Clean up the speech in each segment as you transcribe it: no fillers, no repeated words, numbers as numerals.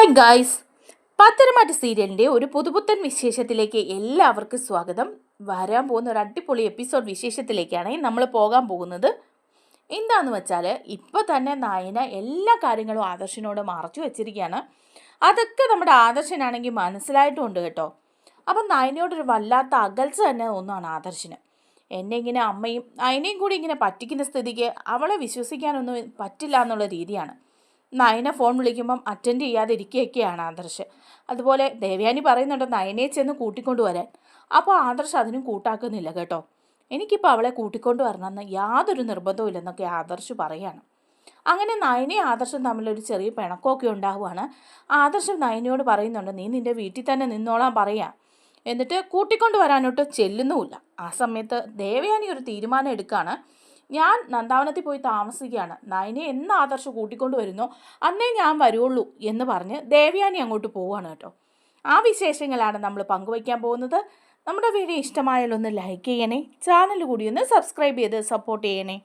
Hi guys, Patharamattu സീരിയലിൻ്റെ ഒരു പുതുപുത്തൻ വിശേഷത്തിലേക്ക് എല്ലാവർക്കും സ്വാഗതം. വരാൻ പോകുന്ന ഒരു അടിപൊളി എപ്പിസോഡ് വിശേഷത്തിലേക്കാണ് നമ്മൾ പോകാൻ പോകുന്നത്. എന്താണെന്ന് വെച്ചാൽ ഇപ്പോൾ തന്നെ നയന എല്ലാ കാര്യങ്ങളും ആദർശിനോട് മറച്ചു വെച്ചിരിക്കുകയാണ്. അതൊക്കെ നമ്മുടെ ആദർശനാണെങ്കിൽ മനസ്സിലായിട്ടുമുണ്ട് കേട്ടോ. അപ്പം നയനയോടൊരു വല്ലാത്ത അകൽച്ച തന്നെ ഒന്നാണ് ആദർശിന്. എന്നെ ഇങ്ങനെ അമ്മയും നയനയും കൂടി ഇങ്ങനെ പറ്റിക്കുന്ന സ്ഥിതിക്ക് അവളെ വിശ്വസിക്കാനൊന്നും പറ്റില്ല എന്നുള്ള രീതിയാണ്. നയന ഫോൺ വിളിക്കുമ്പം അറ്റൻഡ് ചെയ്യാതെ ഇരിക്കുകയൊക്കെയാണ് ആദർശ്. അതുപോലെ ദേവയാനി പറയുന്നുണ്ട് നയനയെ ചെന്ന് കൂട്ടിക്കൊണ്ടുവരാൻ. അപ്പോൾ ആദർശ് അതിനും കൂട്ടാക്കുന്നില്ല കേട്ടോ. എനിക്കിപ്പോൾ അവളെ കൂട്ടിക്കൊണ്ടു വരണമെന്ന് യാതൊരു നിർബന്ധവും ഇല്ലെന്നൊക്കെ ആദർശ് പറയാണ്. അങ്ങനെ നയനയും ആദർശം തമ്മിലൊരു ചെറിയ പിണക്കമൊക്കെ ഉണ്ടാവുകയാണ്. ആദർശം നയനയോട് പറയുന്നുണ്ട്, നീ നിൻ്റെ വീട്ടിൽ തന്നെ നിന്നോളാൻ പറയാം. എന്നിട്ട് കൂട്ടിക്കൊണ്ട് വരാനോട്ട് ചെല്ലുന്നുമില്ല. ആ സമയത്ത് ദേവയാനി ഒരു തീരുമാനം എടുക്കുകയാണ്. ഞാൻ നന്ദാവനത്തിൽ പോയി താമസിക്കുകയാണ്, നയനെ എന്ന് ആദർശ് കൂട്ടിക്കൊണ്ട് വരുന്നോ അന്നേ ഞാൻ വരുള്ളൂ എന്ന് പറഞ്ഞ് ദേവയാനി അങ്ങോട്ട് പോവുകയാണ് കേട്ടോ. ആ വിശേഷങ്ങളാണ് നമ്മൾ പങ്കുവയ്ക്കാൻ പോകുന്നത്. നമ്മുടെ വീഡിയോ ഇഷ്ടമായാലൊന്ന് ഒന്ന് ലൈക്ക് ചെയ്യണേ, ചാനൽ കൂടി ഒന്ന് സബ്സ്ക്രൈബ് ചെയ്ത് സപ്പോർട്ട് ചെയ്യണേ.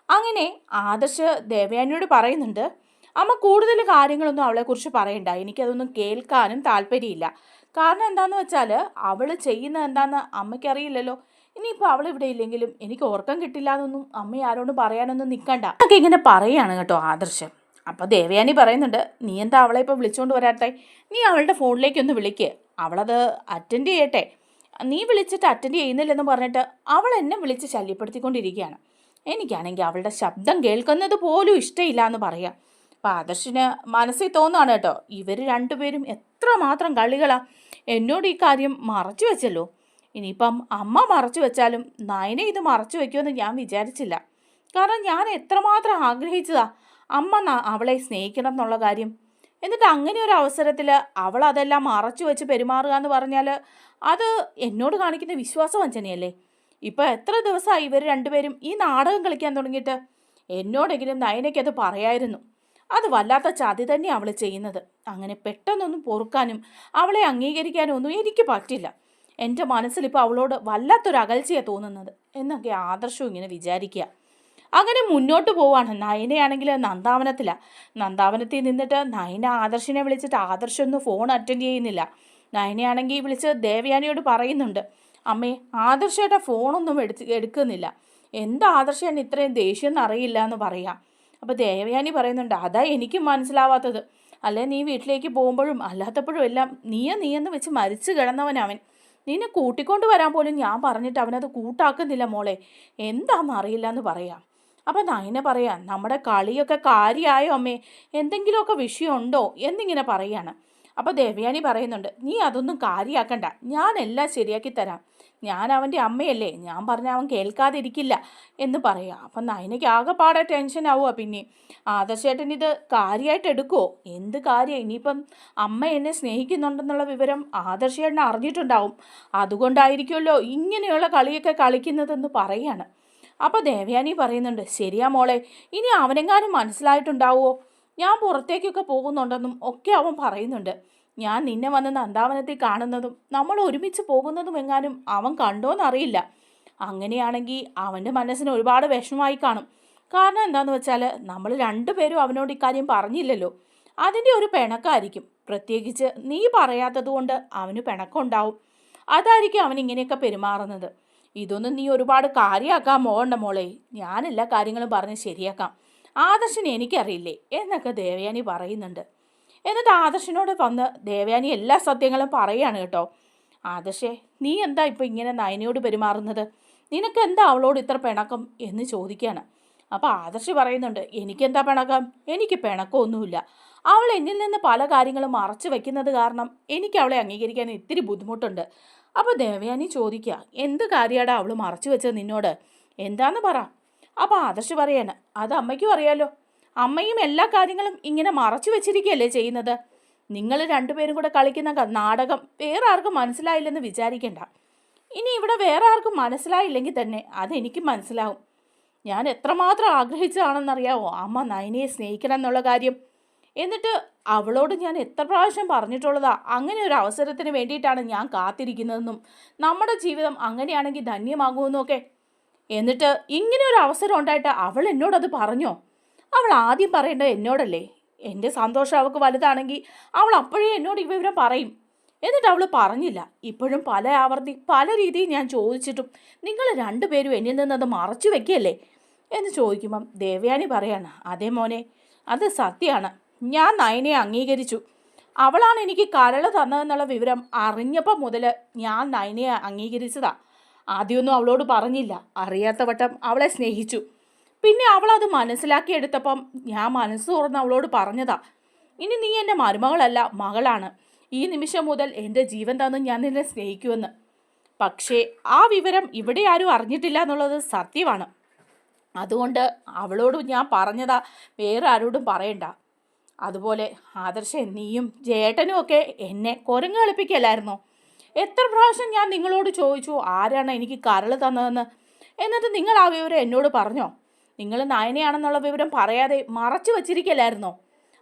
അങ്ങനെ ആദർശ് ദേവയാനിയോട് പറയുന്നുണ്ട്, അമ്മ കൂടുതൽ കാര്യങ്ങളൊന്നും അവളെക്കുറിച്ച് പറയണ്ട, എനിക്കതൊന്നും കേൾക്കാനും താല്പര്യമില്ല. കാരണം എന്താണെന്ന് വെച്ചാൽ അവൾ ചെയ്യുന്നത് എന്താണെന്ന് അമ്മയ്ക്കറിയില്ലല്ലോ. ഇനിയിപ്പോൾ അവൾ ഇവിടെ ഇല്ലെങ്കിലും എനിക്ക് ഓർക്കാൻ കിട്ടില്ല എന്നൊന്നും അമ്മ ആരോടും പറയാനൊന്നും നിൽക്കണ്ട എന്നൊക്കെ ഇങ്ങനെ പറയുകയാണ് കേട്ടോ ആദർശം. അപ്പോൾ ദേവയാനി പറയുന്നുണ്ട്, നീ എന്താ അവളെ ഇപ്പോൾ വിളിച്ചുകൊണ്ട് വരാട്ടെ, നീ അവളുടെ ഫോണിലേക്കൊന്ന് വിളിക്കുക, അവളത് അറ്റൻഡ് ചെയ്യട്ടെ. നീ വിളിച്ചിട്ട് അറ്റൻഡ് ചെയ്യുന്നില്ലെന്ന് പറഞ്ഞിട്ട് അവൾ എന്നെ വിളിച്ച് ശല്യപ്പെടുത്തിക്കൊണ്ടിരിക്കുകയാണ്. എനിക്കാണെങ്കിൽ അവളുടെ ശബ്ദം കേൾക്കുന്നത് പോലും ഇഷ്ടമില്ല എന്ന് പറയാം. അപ്പോൾ ആദർശിന് മനസ്സിൽ തോന്നുകയാണ് കേട്ടോ, ഇവർ രണ്ടുപേരും എത്രമാത്രം കളികളാ. എന്നോട് ഈ കാര്യം മറച്ചു വെച്ചല്ലോ. ഇനിയിപ്പം അമ്മ മറച്ചു വെച്ചാലും നയനെ ഇത് മറച്ചു വെക്കുമെന്ന് ഞാൻ വിചാരിച്ചില്ല. കാരണം ഞാൻ എത്രമാത്രം ആഗ്രഹിച്ചതാ അമ്മ അവളെ സ്നേഹിക്കണം എന്നുള്ള കാര്യം. എന്നിട്ട് അങ്ങനെ ഒരു അവസരത്തിൽ അവൾ അതെല്ലാം മറച്ചു വെച്ച് പെരുമാറുക എന്ന് പറഞ്ഞാൽ അത് എന്നോട് കാണിക്കുന്ന വിശ്വാസവഞ്ചനയല്ലേ. ഇപ്പം എത്ര ദിവസമായി ഇവർ രണ്ടുപേരും ഈ നാടകം കളിക്കാൻ തുടങ്ങിയിട്ട്. എന്നോടെങ്കിലും നയനയ്ക്കത് പറയായിരുന്നു. അത് വല്ലാത്ത ചതി തന്നെ അവൾ ചെയ്യുന്നത്. അങ്ങനെ പെട്ടെന്നൊന്നും പൊറുക്കാനും അവളെ അംഗീകരിക്കാനും ഒന്നും എനിക്ക് പറ്റില്ല. എൻ്റെ മനസ്സിലിപ്പോൾ അവളോട് വല്ലാത്തൊരു അകൽച്ചയാണ് തോന്നുന്നത് എന്നൊക്കെ ആദർശവും ഇങ്ങനെ വിചാരിക്കുക. അങ്ങനെ മുന്നോട്ട് പോവാണ്. നയനയാണെങ്കിൽ നന്ദാവനത്തിൽ നിന്നിട്ട് നയന ആദർശിനെ വിളിച്ചിട്ട് ആദർശൊന്നും ഫോൺ അറ്റൻഡ് ചെയ്യുന്നില്ല. നയനയാണെങ്കിൽ വിളിച്ച് ദേവയാനിയോട് പറയുന്നുണ്ട്, അമ്മേ ആദർശയുടെ ഫോണൊന്നും എടുക്കുന്നില്ല, എന്താ ആദർശന് ഇത്രയും ദേഷ്യം എന്നറിയില്ല എന്ന് പറയാം. അപ്പോൾ ദേവയാനി പറയുന്നുണ്ട്, അതാ എനിക്കും മനസ്സിലാവാത്തത്. അല്ലെ നീ വീട്ടിലേക്ക് പോകുമ്പോഴും അല്ലാത്തപ്പോഴും എല്ലാം നീയെന്ന് വെച്ച് മരിച്ചു കിടന്നവനവൻ. നിന്നെ കൂട്ടിക്കൊണ്ട് വരാൻ പോലും ഞാൻ പറഞ്ഞിട്ട് അവനത് കൂട്ടാക്കുന്നില്ല മോളെ, എന്താണെന്ന് അറിയില്ല എന്ന് പറയാം. അപ്പം നയന പറയാം, നമ്മുടെ കളിയൊക്കെ കാര്യമായോ അമ്മേ, എന്തെങ്കിലുമൊക്കെ വിഷയമുണ്ടോ എന്നിങ്ങനെ പറയാണ്. അപ്പോൾ ദേവയാനി പറയുന്നുണ്ട്, നീ അതൊന്നും കാര്യമാക്കണ്ട, ഞാനെല്ലാം ശരിയാക്കി തരാം, ഞാൻ അവൻ്റെ അമ്മയല്ലേ, ഞാൻ പറഞ്ഞാൽ അവൻ കേൾക്കാതിരിക്കില്ല എന്ന് പറയാം. അപ്പം നയനയ്ക്ക് ആകെപ്പാടെ ടെൻഷൻ ആവുക. പിന്നെ ആദർശേട്ടൻ ഇത് കാര്യമായിട്ട് എടുക്കുമോ? എന്ത് കാര്യം, ഇനിയിപ്പം അമ്മ എന്നെ സ്നേഹിക്കുന്നുണ്ടെന്നുള്ള വിവരം ആദർശേട്ടൻ അറിഞ്ഞിട്ടുണ്ടാവും, അതുകൊണ്ടായിരിക്കുമല്ലോ ഇങ്ങനെയുള്ള കളിയൊക്കെ കളിക്കുന്നതെന്ന് പറയാണ്. അപ്പോൾ ദേവയാനി പറയുന്നുണ്ട്, ശരിയാ മോളെ, ഇനി അവനെങ്ങാനും മനസ്സിലായിട്ടുണ്ടാവുമോ, ഞാൻ പുറത്തേക്കൊക്കെ പോകുന്നുണ്ടെന്നും ഒക്കെ അവൻ പറയുന്നുണ്ട്. ഞാൻ നിന്നെ വന്ന് നന്ദാവനത്തിൽ കാണുന്നതും നമ്മൾ ഒരുമിച്ച് പോകുന്നതും എങ്ങാനും അവൻ കണ്ടോന്നറിയില്ല. അങ്ങനെയാണെങ്കിൽ അവൻ്റെ മനസ്സിന് ഒരുപാട് വിഷമമായി കാണും. കാരണം എന്താണെന്ന് വെച്ചാൽ നമ്മൾ രണ്ടുപേരും അവനോട് ഇക്കാര്യം പറഞ്ഞില്ലല്ലോ, അതിൻ്റെ ഒരു പിണക്കായിരിക്കും. പ്രത്യേകിച്ച് നീ പറയാത്തത് കൊണ്ട് അവന് പിണക്കമുണ്ടാവും, അതായിരിക്കും അവൻ ഇങ്ങനെയൊക്കെ പെരുമാറുന്നത്. ഇതൊന്നും നീ ഒരുപാട് കാര്യമാക്കാൻ പോകണ്ട മോളെ, ഞാൻ എല്ലാ കാര്യങ്ങളും പറഞ്ഞ് ശരിയാക്കാം, ആദർശിനെ എനിക്കറിയില്ലേ എന്നൊക്കെ ദേവയാനി പറയുന്നുണ്ട്. എന്നിട്ട് ആദർശിനോട് വന്ന് ദേവയാനി എല്ലാ സത്യങ്ങളും പറയുകയാണ് കേട്ടോ. ആദർശേ, നീ എന്താ ഇപ്പോൾ ഇങ്ങനെ നയനയോട് പെരുമാറുന്നത്, നിനക്ക് എന്താ അവളോട് ഇത്ര പിണക്കം എന്ന് ചോദിക്കുകയാണ്. അപ്പോൾ ആദർശ് പറയുന്നുണ്ട്, എനിക്കെന്താ പിണക്കം, എനിക്ക് പിണക്കമൊന്നുമില്ല, അവൾ എന്നിൽ നിന്ന് പല കാര്യങ്ങളും മറച്ചു വെക്കുന്നത് കാരണം എനിക്ക് അവളെ അംഗീകരിക്കാൻ ഇത്തിരി ബുദ്ധിമുട്ടുണ്ട്. അപ്പോൾ ദേവയാനി ചോദിക്കുക, എന്ത് കാര്യമാടാ അവൾ മറച്ചു വെച്ചത് നിന്നോട്, എന്താന്ന് പറ. അപ്പോൾ ആദർശ് പറയാണ്, അത് അമ്മയ്ക്കും അറിയാലോ, അമ്മയും എല്ലാ കാര്യങ്ങളും ഇങ്ങനെ മറച്ചു വെച്ചിരിക്കുകയല്ലേ ചെയ്യുന്നത്. നിങ്ങൾ രണ്ടുപേരും കൂടെ കളിക്കുന്ന നാടകം വേറെ ആർക്കും മനസ്സിലായില്ലെന്ന് വിചാരിക്കേണ്ട. ഇനി ഇവിടെ വേറെ ആർക്കും മനസ്സിലായില്ലെങ്കിൽ തന്നെ അതെനിക്ക് മനസ്സിലാവും. ഞാൻ എത്രമാത്രം ആഗ്രഹിച്ചതാണെന്നറിയാവോ അമ്മ നയനയെ സ്നേഹിക്കണം എന്നുള്ള കാര്യം. എന്നിട്ട് അവളോട് ഞാൻ എത്ര പ്രാവശ്യം പറഞ്ഞിട്ടുള്ളതാ, അങ്ങനെ ഒരു അവസരത്തിന് വേണ്ടിയിട്ടാണ് ഞാൻ കാത്തിരിക്കുന്നതെന്നും നമ്മുടെ ജീവിതം അങ്ങനെയാണെങ്കിൽ ധന്യമാകുമെന്നും ഒക്കെ. എന്നിട്ട് ഇങ്ങനെ ഒരു അവസരം ഉണ്ടായിട്ട് അവൾ എന്നോടത് പറഞ്ഞോ? അവൾ ആദ്യം പറയേണ്ടത് എന്നോടല്ലേ. എൻ്റെ സന്തോഷം അവൾക്ക് വലുതാണെങ്കിൽ അവൾ അപ്പോഴേ എന്നോട് ഈ വിവരം പറയും. എന്നിട്ട് അവൾ പറഞ്ഞില്ല. ഇപ്പോഴും പല ആവർത്തി പല രീതിയിൽ ഞാൻ ചോദിച്ചിട്ടും നിങ്ങൾ രണ്ടുപേരും എന്നിൽ നിന്നത് മറച്ചു വെക്കുകയല്ലേ എന്ന് ചോദിക്കുമ്പം ദേവയാനി പറയാണ്, അതേ മോനെ, അത് സത്യമാണ്. ഞാൻ നയനയെ അംഗീകരിച്ചു. അവളാണ് എനിക്ക് കരൾ തന്നതെന്നുള്ള വിവരം അറിഞ്ഞപ്പോൾ മുതൽ ഞാൻ നയനയെ അംഗീകരിച്ചതാ. ആദ്യമൊന്നും അവളോട് പറഞ്ഞില്ല. അറിയാത്ത വട്ടം അവളെ സ്നേഹിച്ചു. പിന്നെ അവളത് മനസ്സിലാക്കിയെടുത്തപ്പം ഞാൻ മനസ്സ് തുറന്ന് അവളോട് പറഞ്ഞതാ, ഇനി നീ എൻ്റെ മരുമകളല്ല, മകളാണ്. ഈ നിമിഷം മുതൽ എൻ്റെ ജീവൻ തന്ന് ഞാൻ നിന്നെ സ്നേഹിക്കുമെന്ന്. പക്ഷേ ആ വിവരം ഇവിടെ ആരും അറിഞ്ഞിട്ടില്ല എന്നുള്ളത് സത്യമാണ്. അതുകൊണ്ട് അവളോട് ഞാൻ പറഞ്ഞതാ, വേറെ ആരോടും പറയണ്ട. അതുപോലെ ആദർശൻ, നീയും ജേട്ടനും ഒക്കെ എന്നെ കുരങ്ങ് കളിപ്പിക്കല്ലായിരുന്നോ? എത്ര പ്രാവശ്യം ഞാൻ നിങ്ങളോട് ചോദിച്ചു ആരാണ് എനിക്ക് കരൾ തന്നതെന്ന്. എന്നിട്ട് നിങ്ങൾ ആ വിവരം എന്നോട് പറഞ്ഞോ? നിങ്ങൾ നയനയാണെന്നുള്ള വിവരം പറയാതെ മറച്ചു വച്ചിരിക്കല്ലായിരുന്നോ?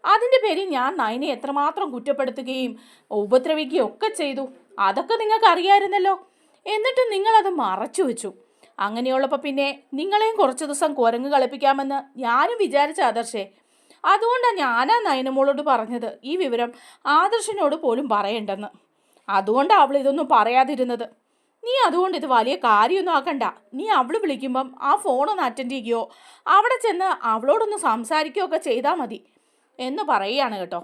അതിൻ്റെ പേരിൽ ഞാൻ നയനെ എത്രമാത്രം കുറ്റപ്പെടുത്തുകയും ഉപദ്രവിക്കുകയും ഒക്കെ ചെയ്തു. അതൊക്കെ നിങ്ങൾക്ക് അറിയാമായിരുന്നല്ലോ. എന്നിട്ടും നിങ്ങളത് മറച്ചു വെച്ചു. അങ്ങനെയുള്ളപ്പോൾ പിന്നെ നിങ്ങളെയും കുറച്ച് ദിവസം കുരങ്ങ് കളിപ്പിക്കാമെന്ന് ഞാനും വിചാരിച്ച ആദർശേ. അതുകൊണ്ടാണ് ഞാനാ നയനമോളോട് പറഞ്ഞത് ഈ വിവരം ആദർശനോട് പോലും പറയണ്ടെന്ന്. അതുകൊണ്ടാണ് അവൾ ഇതൊന്നും പറയാതിരുന്നത്. നീ അതുകൊണ്ട് ഇത് വലിയ കാര്യമൊന്നും ആക്കണ്ട. നീ അവൾ വിളിക്കുമ്പം ആ ഫോണൊന്ന് അറ്റൻഡ് ചെയ്യുകയോ അവിടെ ചെന്ന് അവളോടൊന്ന് സംസാരിക്കുകയോ ഒക്കെ ചെയ്താൽ മതി എന്ന് പറയുകയാണ് കേട്ടോ.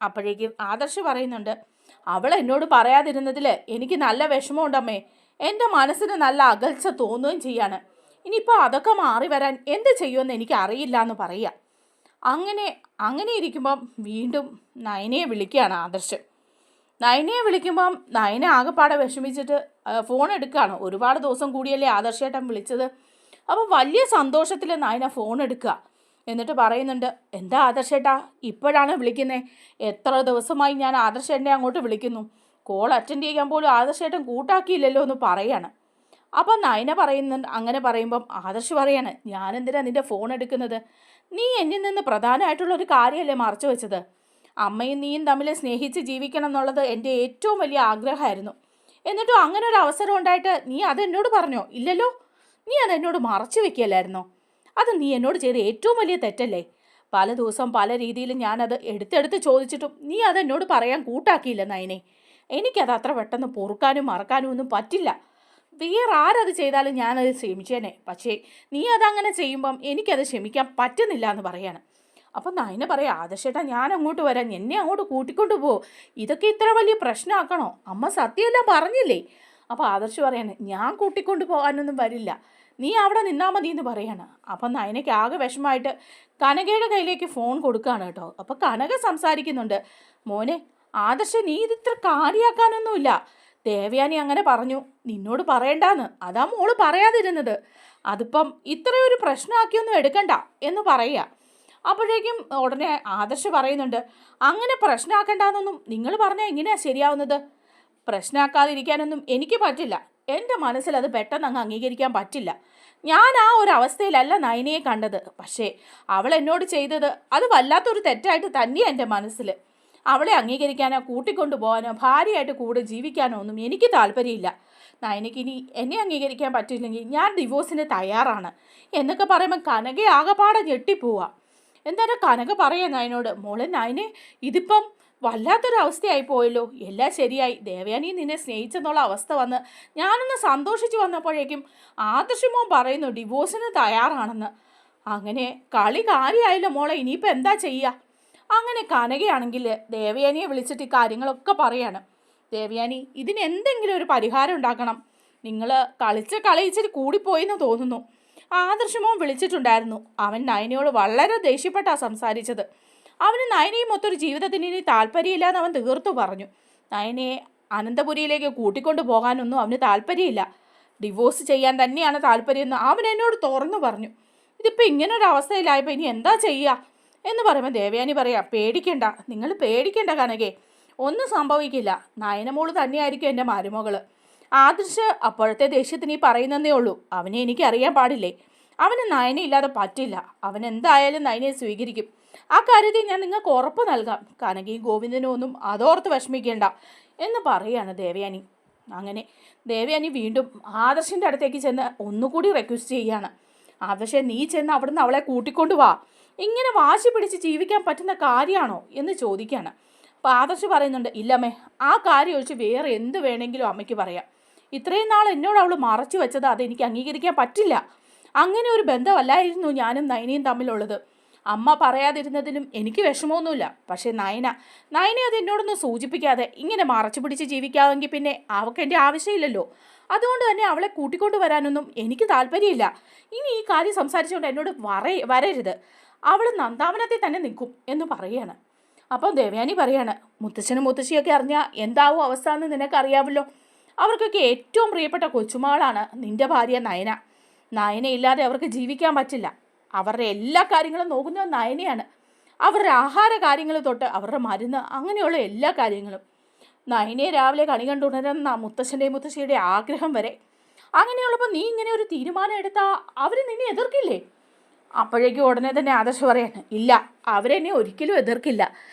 അപ്പോഴേക്കും ആദർശ് പറയുന്നുണ്ട്, അവൾ എന്നോട് പറയാതിരുന്നതിൽ എനിക്ക് നല്ല വിഷമമുണ്ടമ്മേ. എൻ്റെ മനസ്സിന് നല്ല അകൽച്ച തോന്നുകയും ചെയ്യാണ്. ഇനിയിപ്പോൾ അതൊക്കെ മാറി വരാൻ എന്ത് ചെയ്യുമെന്ന് എനിക്ക് അറിയില്ല എന്ന് പറയുക. അങ്ങനെ ഇരിക്കുമ്പം വീണ്ടും നയനയെ വിളിക്കുകയാണ് ആദർശ്. നയനയെ വിളിക്കുമ്പം നയന ആകെപ്പാടെ വിഷമിച്ചിട്ട് ഫോൺ എടുക്കുകയാണ്. ഒരുപാട് ദിവസം കൂടിയല്ലേ ആദർശേട്ടൻ വിളിച്ചത്. അപ്പം വലിയ സന്തോഷത്തിൽ നയന ഫോൺ എടുക്കുക. എന്നിട്ട് പറയുന്നുണ്ട്, എന്താ ആദർശേട്ടാ ഇപ്പോഴാണ് വിളിക്കുന്നത്? എത്ര ദിവസമായി ഞാൻ ആദർശേട്ടനെ അങ്ങോട്ട് വിളിക്കുന്നു. കോൾ അറ്റൻഡ് ചെയ്യാൻ പോലും ആദർശേട്ടൻ കൂട്ടാക്കിയില്ലല്ലോ എന്ന് പറയാണ്. അപ്പം നയന പറയുന്നുണ്ട്. അങ്ങനെ പറയുമ്പം ആദർശ് പറയാണ്, ഞാനെന്തിനാ നിൻ്റെ ഫോൺ എടുക്കുന്നത്? നീ എന്നിൽ നിന്ന് പ്രധാനമായിട്ടുള്ളൊരു കാര്യമല്ലേ മറച്ചു വെച്ചത്? അമ്മയും നീയും തമ്മിൽ സ്നേഹിച്ച് ജീവിക്കണം എന്നുള്ളത് എൻ്റെ ഏറ്റവും വലിയ ആഗ്രഹമായിരുന്നു. എന്നിട്ടും അങ്ങനെ ഒരു അവസരം ഉണ്ടായിട്ട് നീ അതെന്നോട് പറഞ്ഞോ? ഇല്ലല്ലോ. നീ അതെന്നോട് മറച്ചു വെക്കുകയല്ലായിരുന്നോ? അത് നീ എന്നോട് ചെയ്ത ഏറ്റവും വലിയ തെറ്റല്ലേ? പല ദിവസം പല രീതിയിലും ഞാനത് എടുത്തെടുത്ത് ചോദിച്ചിട്ടും നീ അതെന്നോട് പറയാൻ കൂട്ടാക്കിയില്ല നയനെ. എനിക്കത് അത്ര പെട്ടെന്ന് പൊറുക്കാനും മറക്കാനും ഒന്നും പറ്റില്ല. വേറെ ആരത് ചെയ്താലും ഞാനത് ക്ഷമിച്ചേനെ. പക്ഷേ നീ അതങ്ങനെ ചെയ്യുമ്പം എനിക്കത് ക്ഷമിക്കാൻ പറ്റുന്നില്ല എന്ന് പറയാണ്. അപ്പം നയന പറയാം, ആദർശേട്ടാ ഞാൻ അങ്ങോട്ട് വരാം, എന്നെ അങ്ങോട്ട് കൂട്ടിക്കൊണ്ട് പോ. ഇതൊക്കെ ഇത്ര വലിയ പ്രശ്നമാക്കണോ? അമ്മ സത്യമെല്ലാം പറഞ്ഞില്ലേ? അപ്പോൾ ആദർശ് പറയാണ്, ഞാൻ കൂട്ടിക്കൊണ്ട് പോകാനൊന്നും വരില്ല, നീ അവിടെ നിന്നാൽ മതി എന്ന് പറയാണ്. അപ്പം നയനയ്ക്ക് ആകെ വിഷമമായിട്ട് കനകയുടെ കയ്യിലേക്ക് ഫോൺ കൊടുക്കുകയാണ് കേട്ടോ. അപ്പോൾ കനക സംസാരിക്കുന്നുണ്ട്, മോനെ ആദർശ്, നീ ഇതിത്ര കാര്യമാക്കാനൊന്നുമില്ല. ദേവയാനി അങ്ങനെ പറഞ്ഞു, നിന്നോട് പറയണ്ടാന്ന്. അതാ മോള് പറയാതിരുന്നത്. അതിപ്പം ഇത്രയൊരു പ്രശ്നമാക്കിയൊന്നും എടുക്കണ്ട എന്ന് പറയുക. അപ്പോഴേക്കും ഉടനെ ആദർശ് പറയുന്നുണ്ട്, അങ്ങനെ പ്രശ്നമാക്കണ്ടെന്നൊന്നും നിങ്ങൾ പറഞ്ഞാൽ എങ്ങനെയാണ് ശരിയാവുന്നത്? പ്രശ്നമാക്കാതിരിക്കാനൊന്നും എനിക്ക് പറ്റില്ല. എൻ്റെ മനസ്സിൽ അത് പെട്ടെന്ന് അങ്ങ് അംഗീകരിക്കാൻ പറ്റില്ല. ഞാൻ ആ ഒരു അവസ്ഥയിലല്ല നയനയെ കണ്ടത്. പക്ഷേ അവൾ എന്നോട് ചെയ്തത് അത് വല്ലാത്തൊരു തെറ്റായിട്ട് തന്നെയാണ് എൻ്റെ മനസ്സിൽ. അവളെ അംഗീകരിക്കാനോ കൂട്ടിക്കൊണ്ടു പോകാനോ ഭാര്യയായിട്ട് കൂടെ ജീവിക്കാനോ ഒന്നും എനിക്ക് താല്പര്യമില്ല. നയനയ്ക്ക് ഇനി എന്നെ അംഗീകരിക്കാൻ പറ്റില്ലെങ്കിൽ ഞാൻ ഡിവോഴ്സിന് തയ്യാറാണ് എന്നൊക്കെ പറയുമ്പോൾ കനക ആകെപ്പാടെ ഞെട്ടിപ്പോവാം. എന്തായാലും കനക പറയാം നയനോട്, മോളെ നയനെ, ഇതിപ്പം വല്ലാത്തൊരവസ്ഥയായി പോയല്ലോ. എല്ലാം ശരിയായി, ദേവയാനി നിന്നെ സ്നേഹിച്ചെന്നുള്ള അവസ്ഥ വന്ന് ഞാനൊന്ന് സന്തോഷിച്ച് വന്നപ്പോഴേക്കും ആദർശമോൻ പറയുന്നു ഡിവോഴ്സിന് തയ്യാറാണെന്ന്. അങ്ങനെ കളി കാര്യമായല്ലോ മോളെ, ഇനിയിപ്പോൾ എന്താ ചെയ്യുക? അങ്ങനെ കനകയാണെങ്കിൽ ദേവയാനിയെ വിളിച്ചിട്ട് ഈ കാര്യങ്ങളൊക്കെ പറയാണ്. ദേവയാനി, ഇതിന് എന്തെങ്കിലും ഒരു പരിഹാരം ഉണ്ടാക്കണം. നിങ്ങൾ കളിച്ച കളി ഇച്ചിരി കൂടിപ്പോയെന്ന് തോന്നുന്നു. ആദർശമോൻ വിളിച്ചിട്ടുണ്ടായിരുന്നു. അവൻ നയനയോട് വളരെ ദേഷ്യപ്പെട്ടാണ് സംസാരിച്ചത്. അവന് നയനയും മൊത്തൊരു ജീവിതത്തിന് ഇനി താല്പര്യമില്ലാന്ന് അവൻ തീർത്തു പറഞ്ഞു. നയനയെ അനന്തപുരിയിലേക്ക് കൂട്ടിക്കൊണ്ടു പോകാനൊന്നും അവന് താല്പര്യമില്ല. ഡിവോഴ്സ് ചെയ്യാൻ തന്നെയാണ് താല്പര്യമെന്ന് അവൻ എന്നോട് തുറന്നു പറഞ്ഞു. ഇതിപ്പോൾ ഇങ്ങനൊരവസ്ഥയിലായപ്പോൾ ഇനി എന്താ ചെയ്യുക എന്ന് പറയുമ്പോൾ ദേവയാനി പറയാം, പേടിക്കണ്ട, നിങ്ങൾ പേടിക്കണ്ട കനകെ, ഒന്നും സംഭവിക്കില്ല. നയനമോള് തന്നെയായിരിക്കും എൻ്റെ മരുമകൾ. ആദർശ് അപ്പോഴത്തെ ദേഷ്യത്തിന് ഈ പറയുന്നതേ ഉള്ളൂ. അവനെ എനിക്ക് അറിയാൻ പാടില്ലേ. അവന് നയനയില്ലാതെ പറ്റില്ല. അവൻ എന്തായാലും നയനയെ സ്വീകരിക്കും. ആ കാര്യത്തിൽ ഞാൻ നിങ്ങൾക്ക് ഉറപ്പ് നൽകാം. കനകയും ഗോവിന്ദനും ഒന്നും അതോർത്ത് വിഷമിക്കേണ്ട എന്ന് പറയുകയാണ് ദേവയാനി. അങ്ങനെ ദേവയാനി വീണ്ടും ആദർശിൻ്റെ അടുത്തേക്ക് ചെന്ന് ഒന്നുകൂടി റിക്വസ്റ്റ് ചെയ്യുകയാണ്. ആദർശെ, നീ ചെന്ന് അവിടുന്ന് അവളെ കൂട്ടിക്കൊണ്ടു വാ. ഇങ്ങനെ വാശി പിടിച്ച് ജീവിക്കാൻ പറ്റുന്ന കാര്യമാണോ എന്ന് ചോദിക്കുകയാണ്. അപ്പോൾ ആദർശ് പറയുന്നുണ്ട്, ഇല്ലമ്മേ, ആ കാര്യം ഒഴിച്ച് വേറെ എന്ത് വേണമെങ്കിലും അമ്മയ്ക്ക് പറയാം. ഇത്രയും നാൾ എന്നോട് അവൾ മറച്ചു വെച്ചത് അതെനിക്ക് അംഗീകരിക്കാൻ പറ്റില്ല. അങ്ങനെ ഒരു ബന്ധമല്ലായിരുന്നു ഞാനും നയനയും തമ്മിലുള്ളത്. അമ്മ പറയാതിരുന്നതിലും എനിക്ക് വിഷമമൊന്നുമില്ല. പക്ഷേ നയനെ അത് എന്നോടൊന്നും സൂചിപ്പിക്കാതെ ഇങ്ങനെ മറച്ചു പിടിച്ച് ജീവിക്കാമെങ്കിൽ പിന്നെ അവൾക്ക് എൻ്റെ ആവശ്യമില്ലല്ലോ. അതുകൊണ്ട് തന്നെ അവളെ കൂട്ടിക്കൊണ്ട് വരാനൊന്നും എനിക്ക് താല്പര്യമില്ല. ഇനി ഈ കാര്യം സംസാരിച്ചുകൊണ്ട് എന്നോട് വരരുത്. അവൾ നന്ദാവനത്തിൽ തന്നെ നിൽക്കും എന്ന് പറയുകയാണ്. അപ്പം ദേവയാനി പറയാണ്, മുത്തച്ഛനും മുത്തശ്ശിയൊക്കെ അറിഞ്ഞാൽ എന്താവും അവസ്ഥ എന്ന് നിനക്കറിയാമല്ലോ. അവർക്കൊക്കെ ഏറ്റവും പ്രിയപ്പെട്ട കൊച്ചുമകളാണ് നിന്റെ ഭാര്യ നയന. നയനയില്ലാതെ അവർക്ക് ജീവിക്കാൻ പറ്റില്ല. അവരുടെ എല്ലാ കാര്യങ്ങളും നോക്കുന്നത് നയനയാണ്. അവരുടെ ആഹാര കാര്യങ്ങൾ തൊട്ട് അവരുടെ മരുന്ന്, അങ്ങനെയുള്ള എല്ലാ കാര്യങ്ങളും. നയനയെ രാവിലെ കണി കണ്ടുണരുന്ന മുത്തശ്ശൻ്റെയും മുത്തശ്ശിയുടെ ആഗ്രഹം വരെ. അങ്ങനെയുള്ളപ്പോൾ നീ ഇങ്ങനെ ഒരു തീരുമാനം എടുത്താൽ അവർ നിന്നെ എതിർക്കില്ലേ? അപ്പോഴേക്കും ഉടനെ തന്നെ ആദർശ് പറയാണ്, ഇല്ല, അവരെന്നെ ഒരിക്കലും എതിർക്കില്ല.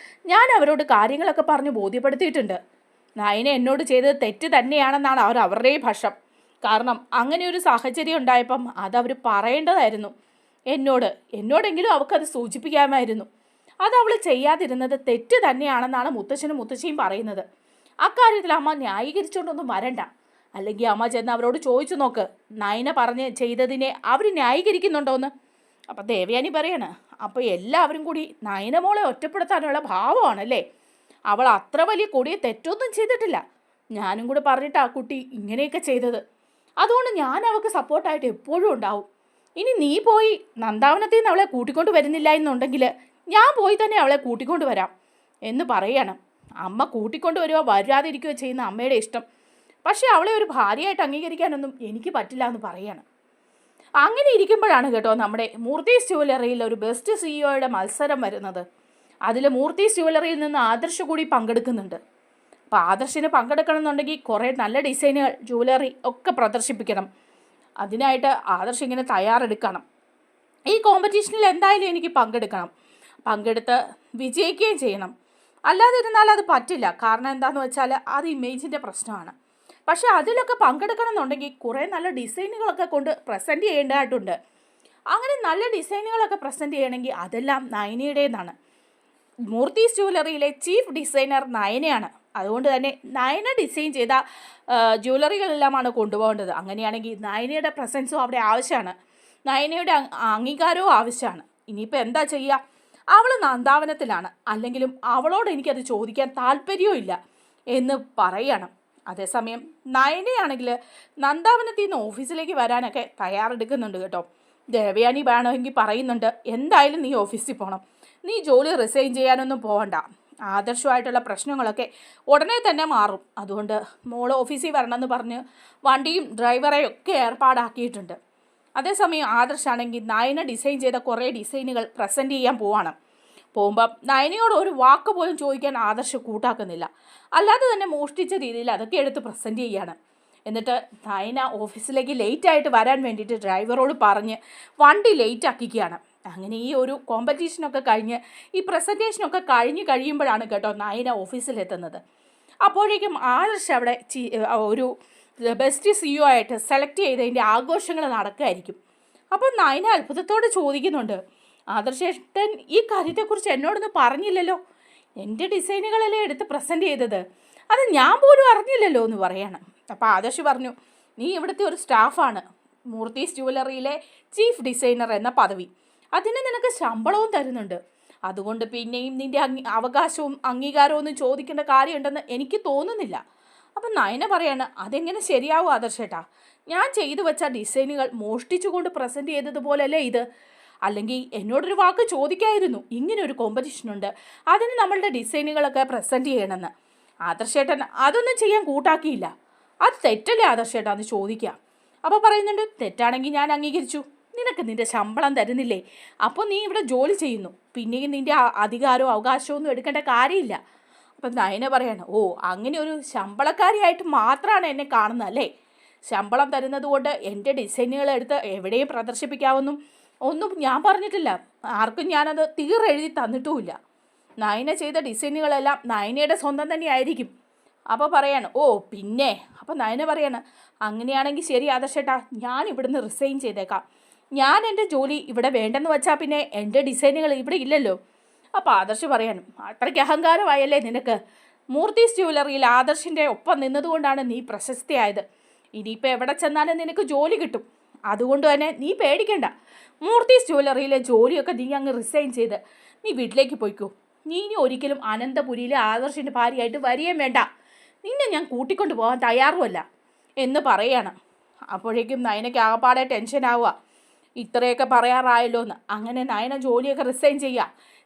ഞാൻ അവരോട് കാര്യങ്ങളൊക്കെ പറഞ്ഞ് ബോധ്യപ്പെടുത്തിയിട്ടുണ്ട്. നയന എന്നോട് ചെയ്തത് തെറ്റ് തന്നെയാണെന്നാണ് അവരുടെയും പക്ഷം. കാരണം അങ്ങനെ ഒരു സാഹചര്യം ഉണ്ടായപ്പം അതവർ പറയേണ്ടതായിരുന്നു എന്നോടെങ്കിലും അവൾക്കത് സൂചിപ്പിക്കാമായിരുന്നു. അത് അവൾ ചെയ്യാതിരുന്നത് തെറ്റ് തന്നെയാണെന്നാണ് മുത്തശ്ശനും മുത്തശ്ശിയും പറയുന്നത്. അക്കാര്യത്തിൽ അമ്മ ന്യായീകരിച്ചുകൊണ്ടൊന്നും വരണ്ട. അല്ലെങ്കിൽ അമ്മ ചെന്ന് അവരോട് ചോദിച്ചു നോക്ക്, നയന പറഞ്ഞ് ചെയ്തതിനെ അവർ ന്യായീകരിക്കുന്നുണ്ടോയെന്ന്. അപ്പം ദേവയാനി പറയാണ്, അപ്പോൾ എല്ലാവരും കൂടി നയനമോളെ ഒറ്റപ്പെടുത്താനുള്ള ഭാവമാണല്ലേ? അവൾ അത്ര വലിയ കൊടിയ തെറ്റൊന്നും ചെയ്തിട്ടില്ല. ഞാനും കൂടെ പറഞ്ഞിട്ട് ആ കുട്ടി ഇങ്ങനെയൊക്കെ ചെയ്തത്. അതുകൊണ്ട് ഞാൻ അവൾക്ക് സപ്പോർട്ടായിട്ട് എപ്പോഴും ഉണ്ടാവും. ഇനി നീ പോയി നന്ദാവനത്തിൽ നിന്ന് അവളെ കൂട്ടിക്കൊണ്ട് വരുന്നില്ല എന്നുണ്ടെങ്കിൽ ഞാൻ പോയി തന്നെ അവളെ കൂട്ടിക്കൊണ്ട് വരാം എന്ന് പറയാണ്. അമ്മ കൂട്ടിക്കൊണ്ട് വരുവോ വരാതിരിക്കുകയോ ചെയ്യുന്ന അമ്മയുടെ ഇഷ്ടം. പക്ഷേ അവളെ ഒരു ഭാര്യയായിട്ട് അംഗീകരിക്കാനൊന്നും എനിക്ക് പറ്റില്ല എന്ന് പറയാണ്. അങ്ങനെ ഇരിക്കുമ്പോഴാണ് കേട്ടോ നമ്മുടെ മൂർത്തീസ് ജ്വല്ലറിയിൽ ഒരു ബെസ്റ്റ് സിഇഒയുടെ മത്സരം വരുന്നത്. അതിൽ മൂർത്തീസ് ജ്വല്ലറിയിൽ നിന്ന് ആദർശ് കൂടി പങ്കെടുക്കുന്നുണ്ട്. അപ്പോൾ ആദർശിന് പങ്കെടുക്കണം എന്നുണ്ടെങ്കിൽ കുറേ നല്ല ഡിസൈനുകൾ ജ്വല്ലറി ഒക്കെ പ്രദർശിപ്പിക്കണം. അതിനായിട്ട് ആദർശ് ഇങ്ങനെ തയ്യാറെടുക്കണം. ഈ കോമ്പറ്റീഷനിൽ എന്തായാലും എനിക്ക് പങ്കെടുത്ത് വിജയിക്കുകയും ചെയ്യണം. അല്ലാതിരുന്നാൽ അത് പറ്റില്ല. കാരണം എന്താണെന്ന് വെച്ചാൽ അത് ഇമേജിൻ്റെ പ്രശ്നമാണ്. പക്ഷേ അതിലൊക്കെ പങ്കെടുക്കണം എന്നുണ്ടെങ്കിൽ കുറേ നല്ല ഡിസൈനുകളൊക്കെ കൊണ്ട് പ്രസൻറ്റ് ചെയ്യേണ്ടതായിട്ടുണ്ട്. അങ്ങനെ നല്ല ഡിസൈനുകളൊക്കെ പ്രസൻറ്റ് ചെയ്യണമെങ്കിൽ അതെല്ലാം നയനയുടേതാണ്. മൂർത്തീസ് ജ്വല്ലറിയിലെ ചീഫ് ഡിസൈനർ നയനയാണ്. അതുകൊണ്ട് തന്നെ നയന ഡിസൈൻ ചെയ്ത ജ്വല്ലറികളെല്ലാമാണ് കൊണ്ടുപോകേണ്ടത്. അങ്ങനെയാണെങ്കിൽ നയനയുടെ പ്രസൻസും അവിടെ ആവശ്യമാണ്. നയനയുടെ അംഗീകാരവും ആവശ്യമാണ്. ഇനിയിപ്പോൾ എന്താ ചെയ്യുക? അവൾ നന്ദാവനത്തിലാണ്. അല്ലെങ്കിലും അവളോട് എനിക്കത് ചോദിക്കാൻ താല്പര്യവും ഇല്ല എന്ന് പറയണം. അതേസമയം നയനയാണെങ്കിൽ നന്ദാവനത്തിൽ നിന്ന് ഓഫീസിലേക്ക് വരാനൊക്കെ തയ്യാറെടുക്കുന്നുണ്ട് കേട്ടോ. ദേവയാനി വേണമെങ്കിൽ പറയുന്നുണ്ട്, എന്തായാലും നീ ഓഫീസിൽ പോകണം. നീ ജോലി റിസൈൻ ചെയ്യാനൊന്നും പോകണ്ട. ആദർശമായിട്ടുള്ള പ്രശ്നങ്ങളൊക്കെ ഉടനെ തന്നെ മാറും. അതുകൊണ്ട് മോൾ ഓഫീസിൽ വരണമെന്ന് പറഞ്ഞ് വണ്ടിയും ഡ്രൈവറെയും ഒക്കെ ഏർപ്പാടാക്കിയിട്ടുണ്ട്. അതേസമയം ആദർശാണെങ്കിൽ നയന ഡിസൈൻ ചെയ്ത കുറേ ഡിസൈനുകൾ പ്രസൻറ്റ് ചെയ്യാൻ പോകുമ്പം നയനയോട് ഒരു വാക്ക് പോലും ചോദിക്കാൻ ആദർശ് കൂട്ടാക്കുന്നില്ല. അല്ലാതെ തന്നെ മോഷ്ടിച്ച രീതിയിൽ അതൊക്കെ എടുത്ത് പ്രസൻറ്റ് ചെയ്യാണ്. എന്നിട്ട് നയന ഓഫീസിലേക്ക് ലേറ്റായിട്ട് വരാൻ വേണ്ടിയിട്ട് ഡ്രൈവറോട് പറഞ്ഞ് വണ്ടി ലേറ്റ് ആക്കിക്കുകയാണ്. അങ്ങനെ ഈ ഒരു കോമ്പറ്റീഷനൊക്കെ കഴിഞ്ഞ് ഈ പ്രസൻറ്റേഷനൊക്കെ കഴിയുമ്പോഴാണ് കേട്ടോ നയന ഓഫീസിലെത്തുന്നത്. അപ്പോഴേക്കും ആദർശ് അവിടെ ഒരു ബെസ്റ്റ് സിഇഒ ആയിട്ട് സെലക്ട് ചെയ്തതിൻ്റെ ആഘോഷങ്ങൾ നടക്കുകയായിരിക്കും. അപ്പോൾ നയന അത്ഭുതത്തോടെ ചോദിക്കുന്നുണ്ട്, ആദർശേട്ടൻ ഈ കാര്യത്തെക്കുറിച്ച് എന്നോടൊന്നും പറഞ്ഞില്ലല്ലോ. എൻ്റെ ഡിസൈനുകളല്ലേ എടുത്ത് പ്രസൻറ്റ് ചെയ്തത്, അത് ഞാൻ പോലും അറിഞ്ഞില്ലല്ലോ എന്ന് പറയണം. അപ്പോൾ ആദർശ് പറഞ്ഞു, നീ ഇവിടുത്തെ ഒരു സ്റ്റാഫാണ്. മൂർത്തീസ് ജ്വല്ലറിയിലെ ചീഫ് ഡിസൈനർ എന്ന പദവി, അതിന് നിനക്ക് ശമ്പളവും തരുന്നുണ്ട്. അതുകൊണ്ട് പിന്നെയും നിൻ്റെ അവകാശവും അംഗീകാരവും ഒന്നും ചോദിക്കേണ്ട കാര്യമുണ്ടെന്ന് എനിക്ക് തോന്നുന്നില്ല. അപ്പം നയന പറയാണ്, അതെങ്ങനെ ശരിയാവും ആദർശേട്ടാ? ഞാൻ ചെയ്തു വെച്ച ഡിസൈനുകൾ മോഷ്ടിച്ചുകൊണ്ട് പ്രസൻറ്റ് ചെയ്തതുപോലല്ലേ ഇത്? അല്ലെങ്കിൽ എന്നോടൊരു വാക്ക് ചോദിക്കായിരുന്നു, ഇങ്ങനെ ഒരു കോമ്പറ്റീഷനുണ്ട്, അതിന് നമ്മളുടെ ഡിസൈനുകളൊക്കെ പ്രസൻറ്റ് ചെയ്യണമെന്ന്. ആദർശേട്ടൻ അതൊന്നും ചെയ്യാൻ കൂട്ടാക്കിയില്ല. അത് തെറ്റല്ലേ ആദർശേട്ടാ എന്ന് ചോദിക്കുക. അപ്പോൾ പറയുന്നുണ്ട്, തെറ്റാണെങ്കിൽ ഞാൻ അംഗീകരിച്ചു. നിനക്ക് നിൻ്റെ ശമ്പളം തരുന്നില്ലേ? അപ്പോൾ നീ ഇവിടെ ജോലി ചെയ്യുന്നു, പിന്നെയും നിൻ്റെ അധികാരവും അവകാശവും ഒന്നും എടുക്കേണ്ട കാര്യമില്ല. അപ്പം നയന പറയാണ്, ഓ അങ്ങനെ ഒരു ശമ്പളക്കാരിയായിട്ട് മാത്രമാണ് എന്നെ കാണുന്നത്. ശമ്പളം തരുന്നത് കൊണ്ട് എൻ്റെ ഡിസൈനുകൾ എടുത്ത് എവിടെയും പ്രദർശിപ്പിക്കാമെന്നും ഒന്നും ഞാൻ പറഞ്ഞിട്ടില്ല. ആർക്കും ഞാനത് തീരെഴുതി തന്നിട്ടുമില്ല. നയന ചെയ്ത ഡിസൈനുകളെല്ലാം നയനയുടെ സ്വന്തം തന്നെ ആയിരിക്കും. അപ്പോൾ പറയാണ്, ഓ പിന്നെ. അപ്പോൾ നയന പറയാണ്, അങ്ങനെയാണെങ്കിൽ ശരി ആദർശേട്ടാ, ഞാൻ ഇവിടുന്ന് റിസൈൻ ചെയ്തേക്കാം. ഞാൻ എൻ്റെ ജോലി ഇവിടെ വേണ്ടെന്ന് വെച്ചാൽ പിന്നെ എൻ്റെ ഡിസൈനുകൾ ഇവിടെ ഇല്ലല്ലോ. അപ്പോൾ ആദർശ് പറയാനും, അത്രയ്ക്ക് അഹങ്കാരമായല്ലേ നിനക്ക്? മൂർത്തീസ് ജ്വല്ലറിയിൽ ആദർശിൻ്റെ ഒപ്പം നിന്നതുകൊണ്ടാണ് നീ പ്രശസ്തിയായത്. ഇനിയിപ്പോൾ എവിടെ ചെന്നാലും നിനക്ക് ജോലി കിട്ടും. അതുകൊണ്ട് തന്നെ നീ പേടിക്കണ്ട. മൂർത്തീസ് ജ്വല്ലറിയിലെ ജോലിയൊക്കെ നീ അങ്ങ് റിസൈൻ ചെയ്ത് നീ വീട്ടിലേക്ക് പോയിക്കോ. നീ ഇനി ഒരിക്കലും അനന്തപുരിയിലെ ആദർശിൻ്റെ ഭാര്യയായിട്ട് വരികയും വേണ്ട. നിന്നെ ഞാൻ കൂട്ടിക്കൊണ്ട് പോകാൻ തയ്യാറുമല്ല എന്ന് പറയാണ്. അപ്പോഴേക്കും നയനയ്ക്ക് ആകപ്പാടെ ടെൻഷനാവുക. ഇത്രയൊക്കെ പറയാറായല്ലോ എന്ന്. അങ്ങനെ നയന ജോലിയൊക്കെ റിസൈൻ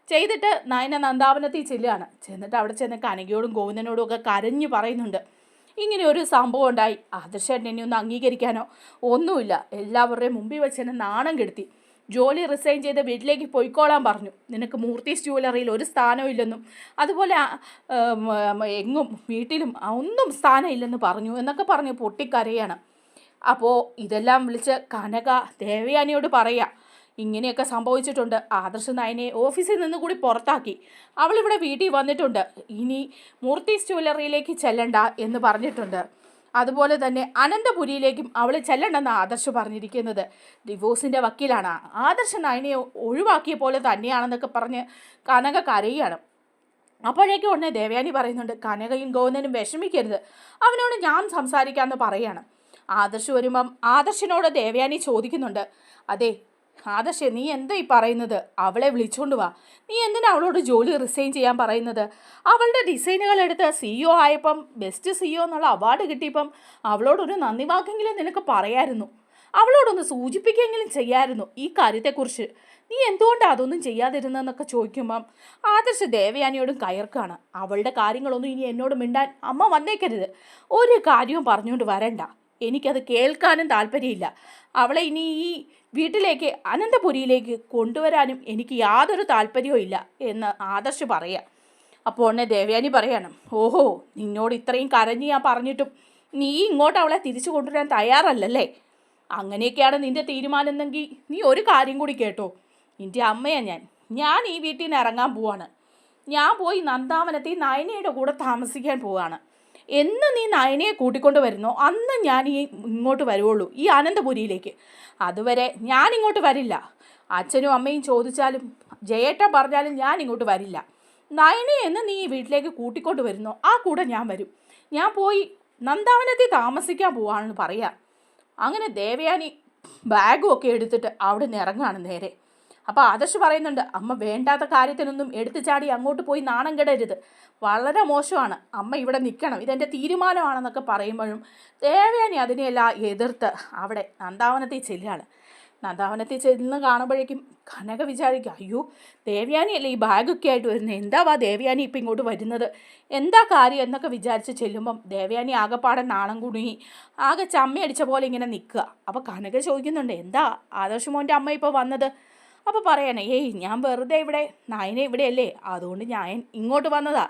ചെയ്തിട്ട് നയന നന്ദാവനത്തിൽ ചെല്ലുകയാണ്. ചെന്നിട്ട് അവിടെ ചെന്ന് കനകയോടും ഗോവിന്ദനോടും ഒക്കെ കരഞ്ഞു പറയുന്നുണ്ട്, ഇങ്ങനെ ഒരു സംഭവം ഉണ്ടായി. ആദർശേട്ടൻ എന്നെ ഒന്ന് അംഗീകരിക്കാനോ ഒന്നുമില്ല. എല്ലാവരുടെയും മുമ്പിൽ വെച്ച് എന്നെ നാണം കെടുത്തി. ജോലി റിസൈൻ ചെയ്ത് വീട്ടിലേക്ക് പോയിക്കോളാൻ പറഞ്ഞു. നിനക്ക് മൂർത്തീസ് ജ്വല്ലറിയിൽ ഒരു സ്ഥാനവും ഇല്ലെന്നും അതുപോലെ എങ്ങും വീട്ടിലും ഒന്നും സ്ഥാനം ഇല്ലെന്ന് പറഞ്ഞു എന്നൊക്കെ പറഞ്ഞ് പൊട്ടിക്കരയാണ്. അപ്പോൾ ഇതെല്ലാം വിളിച്ച് കനക ദേവയാനിയോട് പറയുക, ഇങ്ങനെയൊക്കെ സംഭവിച്ചിട്ടുണ്ട്. ആദർശ് നയനെ ഓഫീസിൽ നിന്ന് കൂടി പുറത്താക്കി. അവളിവിടെ വീട്ടിൽ വന്നിട്ടുണ്ട്. ഇനി മൂർത്തീസ് ജ്വല്ലറിയിലേക്ക് ചെല്ലണ്ട എന്ന് പറഞ്ഞിട്ടുണ്ട്. അതുപോലെ തന്നെ അനന്തപുരിയിലേക്കും അവൾ ചെല്ലണ്ടെന്ന് ആദർശ് പറഞ്ഞിരിക്കുന്നത്. ഡിവോഴ്സിൻ്റെ വക്കീലാണ്. ആദർശ് നയനെ ഒഴിവാക്കിയ പോലെ തന്നെയാണെന്നൊക്കെ പറഞ്ഞ് കനക കരയുകയാണ്. അപ്പോഴേക്കും ഉടനെ ദേവയാനി പറയുന്നുണ്ട്, കനകയും ഗോവിന്ദനും വിഷമിക്കരുത്, അവനോട് ഞാൻ സംസാരിക്കാമെന്ന് പറയാണ്. ആദർശ് വരുമ്പം ആദർശിനോട് ദേവയാനി ചോദിക്കുന്നുണ്ട്, അതെ ആദർശ്, നീ എന്താ ഈ പറയുന്നത്? അവളെ വിളിച്ചുകൊണ്ട് വാ. നീ എന്തിനാ അവളോട് ജോലി റിസൈൻ ചെയ്യാൻ പറയുന്നത്? അവളുടെ ഡിസൈനുകൾ എടുത്ത് CEO ആയപ്പം ബെസ്റ്റ് CEO എന്നുള്ള അവാർഡ് കിട്ടിയപ്പം അവളോടൊരു നന്ദി വാക്കെങ്കിലും നിനക്ക് പറയായിരുന്നു. അവളോടൊന്ന് സൂചിപ്പിക്കുകയെങ്കിലും ചെയ്യായിരുന്നു ഈ കാര്യത്തെക്കുറിച്ച്. നീ എന്തുകൊണ്ടാണ് അതൊന്നും ചെയ്യാതിരുന്നതെന്നൊക്കെ ചോദിക്കുമ്പം ആദർശ് ദേവയാനിയോടും കയർക്കാണ്. അവളുടെ കാര്യങ്ങളൊന്നും ഇനി എന്നോട് മിണ്ടാൻ അമ്മ വന്നേക്കരുത്. ഒരു കാര്യവും പറഞ്ഞുകൊണ്ട് വരണ്ട. എനിക്കത് കേൾക്കാനും താല്പര്യമില്ല. അവളെ ഇനി ഈ വീട്ടിലേക്ക് അനന്തപുരിയിലേക്ക് കൊണ്ടുവരാനും എനിക്ക് യാതൊരു താല്പര്യവും ഇല്ല എന്ന് ആദർശ് പറയുക. അപ്പോൾ ഉടനെ ദേവയാനി പറയാണ്, ഓഹോ, നിന്നോട് ഇത്രയും കരഞ്ഞ് ഞാൻ പറഞ്ഞിട്ടും നീ ഇങ്ങോട്ട് അവളെ തിരിച്ചു കൊണ്ടുവരാൻ തയ്യാറല്ലല്ലേ? അങ്ങനെയൊക്കെയാണ് നിൻ്റെ തീരുമാനം എന്നെങ്കിൽ നീ ഒരു കാര്യം കൂടി കേട്ടോ. നിൻ്റെ അമ്മയാണ് ഞാൻ ഈ വീട്ടിൽ നിന്ന് ഇറങ്ങാൻ പോവാണ്. ഞാൻ പോയി നന്ദാവനത്തിൽ നയനയുടെ കൂടെ താമസിക്കാൻ പോവാണ്. എന്ന് നീ നയനയെ കൂട്ടിക്കൊണ്ട് വരുന്നോ അന്ന് ഞാൻ ഇങ്ങോട്ട് വരുവുള്ളൂ, ഈ അനന്തപുരിയിലേക്ക്. അതുവരെ ഞാൻ ഇങ്ങോട്ട് വരില്ല. അച്ഛനും അമ്മയും ചോദിച്ചാലും ജയേട്ട പറഞ്ഞാലും ഞാൻ ഇങ്ങോട്ട് വരില്ല. നയനയെ എന്ന് നീ ഈ വീട്ടിലേക്ക് കൂട്ടിക്കൊണ്ട് വരുന്നോ ആ കൂടെ ഞാൻ വരും. ഞാൻ പോയി നന്ദാവനത്തിൽ താമസിക്കാൻ പോവാണെന്ന് പറയാം. അങ്ങനെ ദേവയാനി ബാഗും ഒക്കെ എടുത്തിട്ട് അവിടെ നിന്ന് ഇറങ്ങുകയാണ് നേരെ. അപ്പോൾ ആദർശ് പറയുന്നുണ്ട്, അമ്മ വേണ്ടാത്ത കാര്യത്തിനൊന്നും എടുത്തു ചാടി അങ്ങോട്ട് പോയി നാണം കെടരുത്. വളരെ മോശമാണ്. അമ്മ ഇവിടെ നിൽക്കണം, ഇതെൻ്റെ തീരുമാനമാണെന്നൊക്കെ പറയുമ്പോഴും ദേവയാനി അതിനെയെല്ലാം എതിർത്ത് അവിടെ നന്ദാവനത്തിൽ ചെല്ലുകയാണ്. നന്ദാവനത്തിൽ ചെന്ന് കാണുമ്പോഴേക്കും കനക വിചാരിക്കുക, അയ്യോ ദേവയാനിയല്ലേ ഈ ബാഗൊക്കെ ആയിട്ട് വരുന്നത്, എന്താ ദേവയാനി ഇപ്പം ഇങ്ങോട്ട് വരുന്നത്, എന്താ കാര്യം എന്നൊക്കെ വിചാരിച്ച് ചെല്ലുമ്പം ദേവയാനി ആകെപ്പാടെ നാണം കുടുങ്ങി ആകെ ചമ്മയടിച്ച പോലെ ഇങ്ങനെ നിൽക്കുക. അപ്പോൾ കനക ചോദിക്കുന്നുണ്ട്, എന്താ ആദർശ് മോൻ്റെ അമ്മ ഇപ്പോൾ വന്നത്? അപ്പോൾ പറയണേ, ഞാൻ വെറുതെ ഇവിടെ നയന ഇവിടെയല്ലേ, അതുകൊണ്ട് ഞാൻ ഇങ്ങോട്ട് വന്നതാ,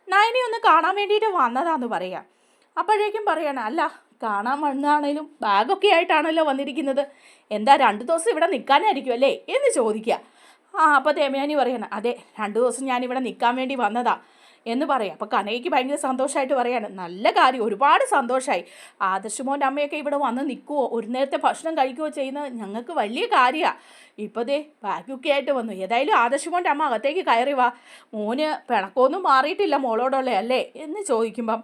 നയനെ ഒന്ന് കാണാൻ വേണ്ടിയിട്ട് വന്നതാന്ന് പറയാം. അപ്പോഴേക്കും പറയണേ, അല്ല കാണാൻ വന്നാണേലും ബാഗൊക്കെ ആയിട്ടാണല്ലോ വന്നിരിക്കുന്നത്, എന്താ 2 ദിവസം ഇവിടെ നിൽക്കാനായിരിക്കും അല്ലേ എന്ന് ചോദിക്കുക. അപ്പോൾ ദേവയാനി പറയണേ, അതെ 2 ദിവസം ഞാനിവിടെ നിൽക്കാൻ വേണ്ടി വന്നതാ എന്ന് പറയാം. അപ്പോൾ കനകയ്ക്ക് ഭയങ്കര സന്തോഷമായിട്ട് പറയാണ്, നല്ല കാര്യം, ഒരുപാട് സന്തോഷമായി. ആദർശ് മോൻ്റെ അമ്മയൊക്കെ ഇവിടെ വന്ന് നിൽക്കുവോ, ഒരു നേരത്തെ ഭക്ഷണം കഴിക്കുകയോ ചെയ്യുന്നത് ഞങ്ങൾക്ക് വലിയ കാര്യമാണ്. ഇപ്പോൾ ദേ ബാഗൊക്കെ ആയിട്ട് വന്നു. ഏതായാലും ആദർശ് മോൻ്റെ അമ്മ അകത്തേക്ക് കയറി വാ, മോന് പിണക്കമൊന്നും മാറിയിട്ടില്ല മോളോടുള്ള അല്ലേ എന്ന് ചോദിക്കുമ്പം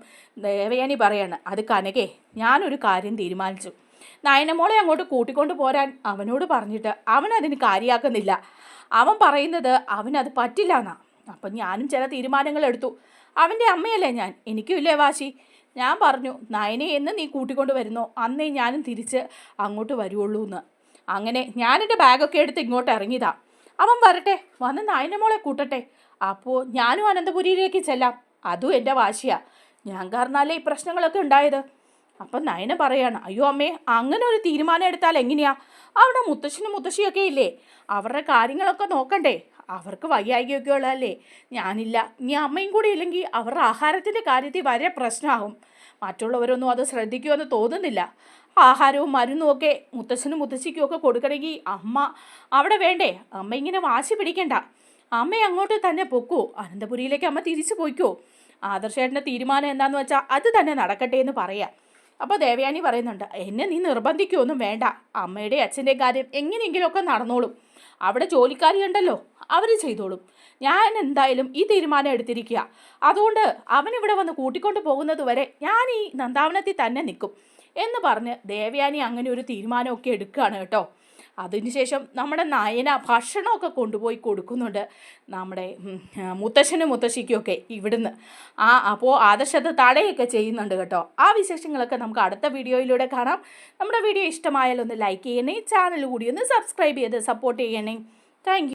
ദേവയാനി പറയാണ്, അത് കനകേ, ഞാനൊരു കാര്യം തീരുമാനിച്ചു. നയനമോളെ അങ്ങോട്ട് കൂട്ടിക്കൊണ്ട് പോരാൻ അവനോട് പറഞ്ഞിട്ട് അവനതിന് കാര്യമാക്കുന്നില്ല. അവൻ പറയുന്നത് അവനത് പറ്റില്ല എന്നാ. അപ്പം ഞാനും ചില തീരുമാനങ്ങൾ എടുത്തു. അവൻ്റെ അമ്മയല്ലേ ഞാൻ, എനിക്കും ഇല്ലേ വാശി. ഞാൻ പറഞ്ഞു, നയനെ എന്ന് നീ കൂട്ടിക്കൊണ്ട് വരുന്നോ അന്നേ ഞാനും തിരിച്ച് അങ്ങോട്ട് വരുവുള്ളൂ എന്ന്. അങ്ങനെ ഞാനെൻ്റെ ബാഗൊക്കെ എടുത്ത് ഇങ്ങോട്ട് ഇറങ്ങിയതാ. അവൻ വരട്ടെ, വന്ന് നയൻ്റെ മോളെ കൂട്ടട്ടെ, അപ്പോൾ ഞാനും അനന്തപുരിയിലേക്ക് ചെല്ലാം. അതും എൻ്റെ വാശിയാ, ഞാൻ കാരണമല്ലേ ഈ പ്രശ്നങ്ങളൊക്കെ ഉണ്ടായത്. അപ്പം നയന പറയാണ്, അയ്യോ അമ്മേ, അങ്ങനെ ഒരു തീരുമാനം എടുത്താൽ എങ്ങനെയാ? അവിടെ മുത്തശ്ശനും മുത്തശ്ശിയൊക്കെ ഇല്ലേ, അവരുടെ കാര്യങ്ങളൊക്കെ നോക്കണ്ടേ, അവർക്ക് വയ്യായികയൊക്കെ ഉള്ളതല്ലേ, ഞാനില്ല. ഇനി അമ്മയും കൂടി ഇല്ലെങ്കിൽ അവരുടെ ആഹാരത്തിൻ്റെ കാര്യത്തിൽ വളരെ പ്രശ്നമാകും. മറ്റുള്ളവരൊന്നും അത് ശ്രദ്ധിക്കുമെന്ന് തോന്നുന്നില്ല. ആഹാരവും മരുന്നും ഒക്കെ മുത്തശ്ശനും മുത്തശ്ശിക്കും ഒക്കെ കൊടുക്കണമെങ്കിൽ അമ്മ അവിടെ വേണ്ടേ. അമ്മ ഇങ്ങനെ വാശി പിടിക്കണ്ട, അമ്മ അങ്ങോട്ട് തന്നെ പൊക്കോ, അനന്തപുരിയിലേക്ക് അമ്മ തിരിച്ചു പോയിക്കോ. ആദർശേട്ടൻ്റെ തീരുമാനം എന്താണെന്ന് വെച്ചാൽ അത് തന്നെ നടക്കട്ടെ എന്ന് പറയാം. അപ്പോൾ ദേവയാനി പറയുന്നുണ്ട്, എന്നെ നീ നിർബന്ധിക്കുകയൊന്നും വേണ്ട, അമ്മയുടെ അച്ഛൻ്റെ കാര്യം എങ്ങനെയെങ്കിലുമൊക്കെ നടന്നോളും, അവിടെ ജോലിക്കാരിയുണ്ടല്ലോ അവർ ചെയ്തോളും, ഞാൻ എന്തായാലും ഈ തീരുമാനം എടുത്തിരിക്കുക, അതുകൊണ്ട് അവനിവിടെ വന്ന് കൂട്ടിക്കൊണ്ട് പോകുന്നത് വരെ ഞാൻ ഈ നന്ദാവനത്തിൽ തന്നെ നിൽക്കും എന്ന് പറഞ്ഞ് ദേവയാനി അങ്ങനെ ഒരു തീരുമാനമൊക്കെ എടുക്കുകയാണ് കേട്ടോ. അതിനുശേഷം നമ്മുടെ നയന ഭക്ഷണമൊക്കെ കൊണ്ടുപോയി കൊടുക്കുന്നുണ്ട് നമ്മുടെ മുത്തശ്ശനും മുത്തശ്ശിക്കുമൊക്കെ ഇവിടുന്ന്. അപ്പോൾ ആദർശത്ത് തടയൊക്കെ ചെയ്യുന്നുണ്ട് കേട്ടോ. ആ വിശേഷങ്ങളൊക്കെ നമുക്ക് അടുത്ത വീഡിയോയിലൂടെ കാണാം. നമ്മുടെ വീഡിയോ ഇഷ്ടമായാലൊന്ന് ലൈക്ക് ചെയ്യണേ, ചാനൽ കൂടി ഒന്ന് സബ്സ്ക്രൈബ് ചെയ്ത് സപ്പോർട്ട് ചെയ്യണേ. താങ്ക്